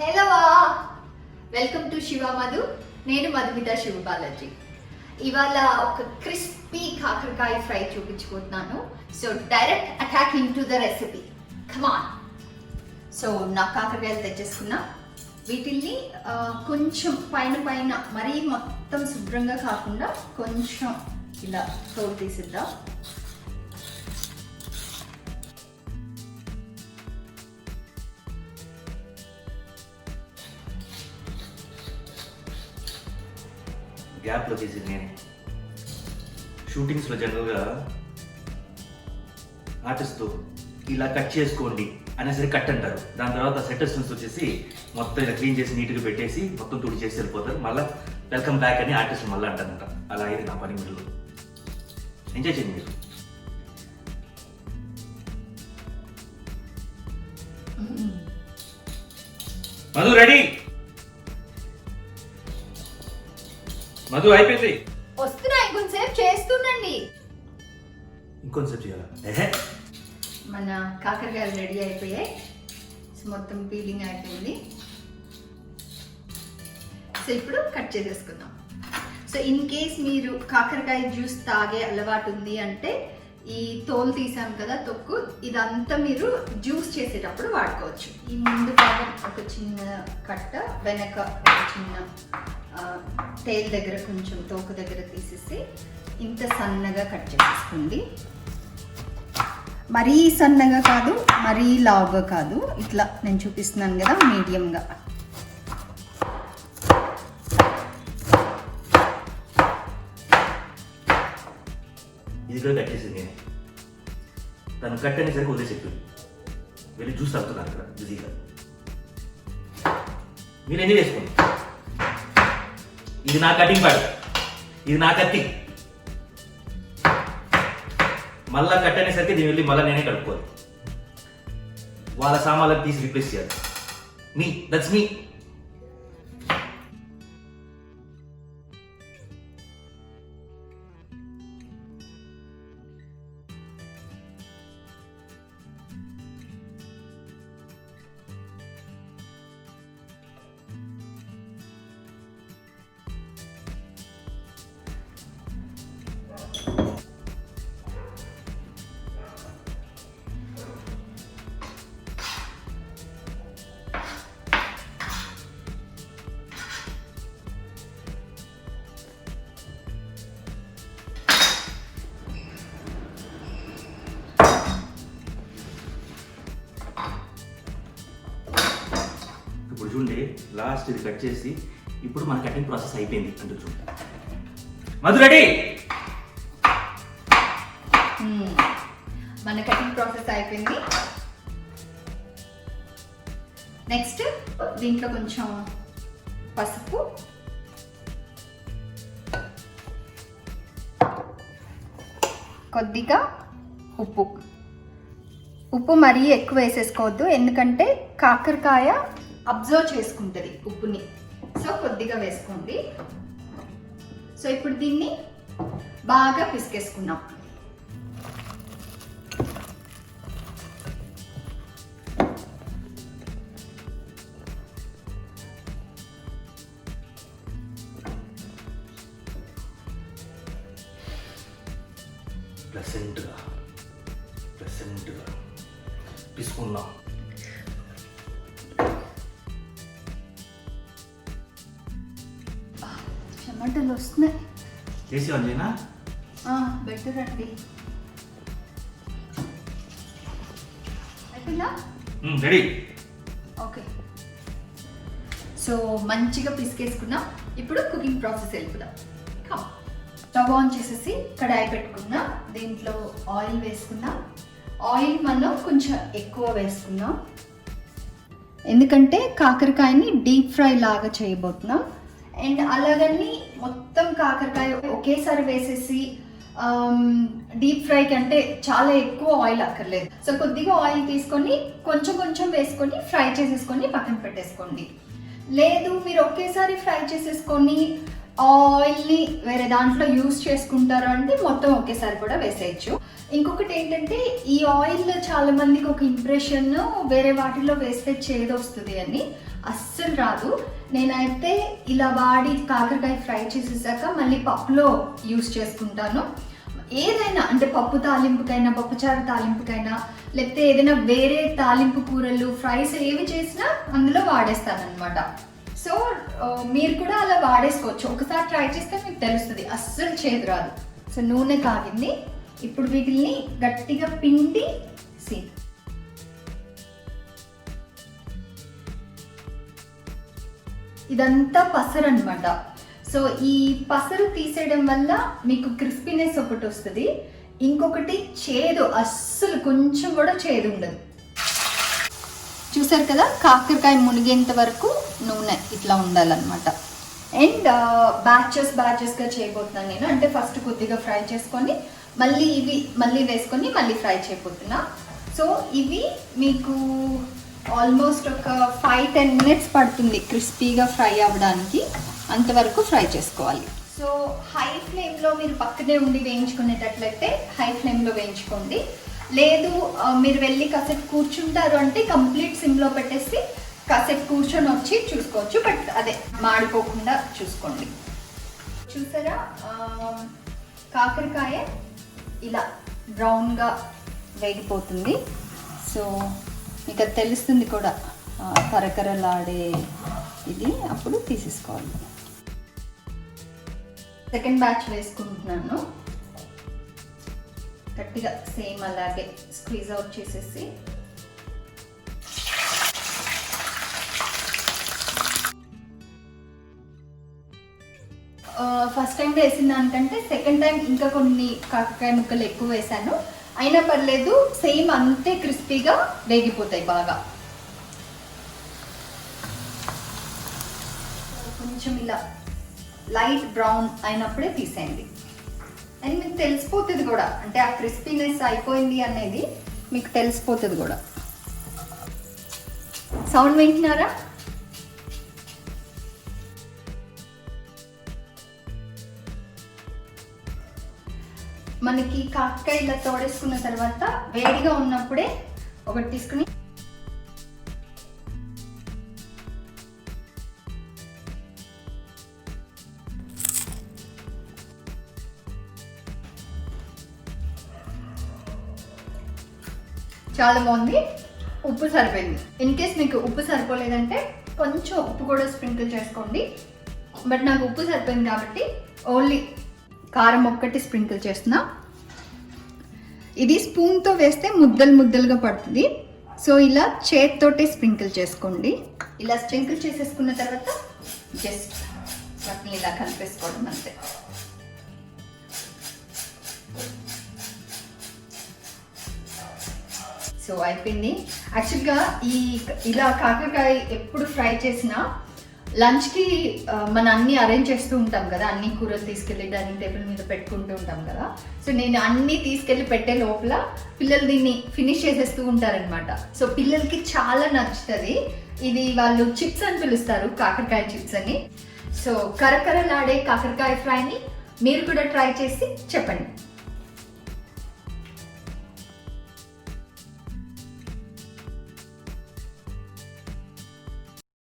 Hello welcome to Shiva Madhu. నేను మధుమిత శివ బాలాజీ. ఇవాళ ఒక క్రిస్పీ కాకరకాయ ఫ్రై చూపించబోతున్నాను. So direct attacking to the recipe, come on. So నా కాకరకాయలు తెచ్చేసుకున్నా. వీటిల్ని కొంచెం పైన మరీ మొత్తం శుభ్రంగా కాకుండా కొంచెం ఇలా తోలు తీసిద్దాం. గ్యాప్లో తీసింది నేనే. షూటింగ్స్లో జనరల్గా ఆర్టిస్ట్తో ఇలా కట్ చేసుకోండి అనేసరికి కట్ అంటారు. దాని తర్వాత సెటర్స్ వచ్చేసి మొత్తం ఇలా క్లీన్ చేసి నీట్గా పెట్టేసి మొత్తం తుడి చేసి వెళ్ళిపోతారు. మళ్ళీ వెల్కమ్ బ్యాక్ అని ఆర్టిస్ట్ మళ్ళీ అంటారంట. అలా అయింది నా పని. మీరు ఎంజాయ్ చేయండి. మీరు మధు రెడీ. మధు అయిపోయింది. వస్తున్నా, ఇంకొంచెంసేపు చేస్తుండండి. ఇంకొంచెం చేయాలా? మన కాకరకాయలు రెడీ అయిపోయాయి. మొత్తం పీలింగ్ అయిపోయింది. సో ఇప్పుడు కట్ చేసేసుకుందాం. సో ఇన్ కేస్ మీరు కాకరకాయ జ్యూస్ తాగే అలవాటు ఉంది అంటే ఈ తోలు తీసాం కదా, తొక్కు, ఇదంతా మీరు జ్యూస్ చేసేటప్పుడు వాడుకోవచ్చు. ఈ ముందు భాగం ఒక చిన్న కట్ట, వెనక ఒక చిన్న టేల్ దగ్గర కొంచెం తోక దగ్గర తీసేసి ఇంత సన్నగా కట్ చేసేసుకోండి. మరీ సన్నగా కాదు, మరీ లావుగా కాదు, ఇట్లా నేను చూపిస్తున్నాను కదా, మీడియంగా. ఇది కూడా కట్ చేసింది నేను. తను కట్ అనేసరికి వదిలేసి చెప్పింది. వెళ్ళి జ్యూస్ తాగుతున్నాను అక్కడ బిజీగా. మీరు ఎంజాయ్ చేసుకోండి. ఇది నా కటింగ్ పాడు, ఇది నా కత్తి. మళ్ళా కట్ అనేసరికి దీన్ని వెళ్ళి మళ్ళీ నేనే కడుక్కోవాలి. వాళ్ళ సామాన్లకు తీసి రిప్లేస్ చేయాలి. That's me. ఇప్పుడు చూడండి, లాస్ట్ ఇది కట్ చేసి ఇప్పుడు మన కటింగ్ ప్రాసెస్ అయిపోయింది అంటే చూడండి. మధు రెడీ. మన కటింగ్ ప్రాసెస్ అయిపోయింది. నెక్స్ట్ దీంట్లో కొంచెం పసుపు, కొద్దిగా ఉప్పు. ఉప్పు మరీ ఎక్కువ వేసేసుకోవద్దు, ఎందుకంటే కాకరకాయ అబ్జర్వ్ చేసుకుంటుంది ఉప్పుని. సో కొద్దిగా వేసుకోండి. సో ఇప్పుడు దీన్ని బాగా పిసికేసుకున్నాం. ప్లసెంట్గా తీసుకున్నాం. టమాటాలు వస్తున్నాయి. చేసి అంజేనా బెటర్ అండి. అయిపోయిందా? రెడీ. ఓకే. సో మంచిగా పిసికేసుకున్నాం. ఇప్పుడు కుకింగ్ ప్రాసెస్ వెళ్ళిపోదాం. స్టవ్ ఆన్ చేసేసి కడాయి పెట్టుకుందాం. దీంట్లో ఆయిల్ వేసుకుందాం. ఆయిల్ మనం కొంచెం ఎక్కువ వేసుకుందాం, ఎందుకంటే కాకరకాయని డీప్ ఫ్రై లాగా చేయబోతున్నాం. అండ్ అలాగని మొత్తం కాకరకాయ ఒకేసారి వేసేసి డీప్ ఫ్రై కంటే చాలా ఎక్కువ ఆయిల్ అక్కర్లేదు. సో కొద్దిగా ఆయిల్ తీసుకొని కొంచెం కొంచెం వేసుకొని ఫ్రై చేసేసుకొని పక్కన పెట్టేసుకోండి. లేదు మీరు ఒకేసారి ఫ్రై చేసేసుకొని ఆయిల్ని వేరే దాంట్లో యూస్ చేసుకుంటారు అంటే మొత్తం ఒకేసారి కూడా వేసేయచ్చు. ఇంకొకటి ఏంటంటే ఈ ఆయిల్ చాలా మందికి ఒక ఇంప్రెషన్ వేరే వాటిలో వేస్తే చేదు వస్తుంది అని. అస్సలు రాదు. నేనైతే ఇలా వాడి కాకరకాయ ఫ్రై చేసేసాక మళ్ళీ పప్పులో యూస్ చేసుకుంటాను. ఏదైనా అంటే పప్పు తాలింపుకైనా, పప్పుచారు తాలింపుకైనా, లేకపోతే ఏదైనా వేరే తాలింపు కూరలు, ఫ్రైస్ ఏవి చేసినా అందులో వాడేస్తాను అనమాట. సో మీరు కూడా అలా వాడేసుకోవచ్చు. ఒకసారి ట్రై చేస్తే మీకు తెలుస్తుంది, అస్సలు చేదు రాదు. సో నూనె కాగింది. ఇప్పుడు వీటిని గట్టిగా పిండి ఇదంతా పసరు అనమాట. సో ఈ పసరు తీసేయడం వల్ల మీకు క్రిస్పీనెస్ ఒకటి వస్తుంది. ఇంకొకటి చేదు, అస్సలు కొంచెం కూడా చేదు ఉండదు. చూసారు కదా, కాకరకాయ మునిగేంత వరకు నూనె ఇట్లా ఉండాలన్నమాట. అండ్ బ్యాచెస్గా చేయబోతున్నాను నేను. అంటే ఫస్ట్ కొద్దిగా ఫ్రై చేసుకొని మళ్ళీ ఇవి మళ్ళీ వేసుకొని మళ్ళీ ఫ్రై చేయబోతున్నా. సో ఇవి మీకు ఆల్మోస్ట్ ఒక 5-10 మినిట్స్ పడుతుంది క్రిస్పీగా ఫ్రై అవ్వడానికి. అంతవరకు ఫ్రై చేసుకోవాలి. సో హై ఫ్లేమ్లో మీరు పక్కనే ఉండి వేయించుకునేటట్లయితే హై ఫ్లేమ్లో వేయించుకోండి. లేదు మీరు వెళ్ళి కాసేపు కూర్చుంటారు అంటే కంప్లీట్ సిమ్లో పెట్టేసి కాసేపు కూర్చొని వచ్చి చూసుకోవచ్చు. బట్ అదే మాడిపోకుండా చూసుకోండి. చూసారా, కాకరకాయ ఇలా బ్రౌన్గా వేగిపోతుంది. సో మీకు అది తెలుస్తుంది కూడా, కరకరలాడే ఇది. అప్పుడు తీసేసుకోవాలి. సెకండ్ బ్యాచ్ వేసుకుంటున్నాను. గట్టిగా సేమ్ అలాగే స్క్వీజ్ అవుట్ చేసేసి ఫస్ట్ టైం వేసిన దానికంటే సెకండ్ టైం ఇంకా కొన్ని కాకరకాయ ముక్కలు ఎక్కువ వేసాను. అయినా పర్లేదు, సేమ్ అంతే క్రిస్పీగా వేగిపోతాయి బాగా. కొంచెం ఇలా లైట్ బ్రౌన్ అయినప్పుడే తీసేయండి. అండ్ మీకు తెలిసిపోతుంది కూడా, అంటే ఆ క్రిస్పీనెస్ అయిపోయింది అనేది మీకు తెలిసిపోతుంది కూడా. సౌండ్ వింటున్నారా? మనకి కాకరకాయ ఇలా తోడేసుకున్న తర్వాత వేడిగా ఉన్నప్పుడే ఒకటి తీసుకుని చాలా బాగుంది. ఉప్పు సరిపోయింది. ఇన్ కేస్ మీకు ఉప్పు సరిపోలేదంటే కొంచెం ఉప్పు కూడా స్ప్రింకిల్ చేసుకోండి. బట్ నాకు ఉప్పు సరిపోయింది కాబట్టి ఓన్లీ కారం ఒక్కటి స్ప్రింకిల్ చేస్తున్నా. ఇది స్పూన్తో వేస్తే ముద్దలు ముద్దలుగా పడుతుంది. సో ఇలా చేత్తోటి స్ప్రింకిల్ చేసుకోండి. ఇలా స్ప్రింకిల్ చేసేసుకున్న తర్వాత జస్ట్ వాటిని ఇలా కలిపేసుకోవడం అంతే. సో అయిపోయింది. యాక్చువల్గా ఇలా కాకరకాయ ఎప్పుడు ఫ్రై చేసినా లంచ్కి మనం అన్నీ అరేంజ్ చేస్తూ ఉంటాం కదా, అన్ని కూరలు తీసుకెళ్ళి డైనింగ్ టేబుల్ మీద పెట్టుకుంటూ ఉంటాం కదా. సో నేను అన్నీ తీసుకెళ్ళి పెట్టే లోపల పిల్లలు దీన్ని ఫినిష్ చేసేస్తూ ఉంటారనమాట. సో పిల్లలకి చాలా నచ్చుతుంది. ఇది వాళ్ళు చిప్స్ అని పిలుస్తారు, కాకరకాయ చిప్స్ అని. సో కరకరలాడే కాకరకాయ ఫ్రైని మీరు కూడా ట్రై చేసి చెప్పండి.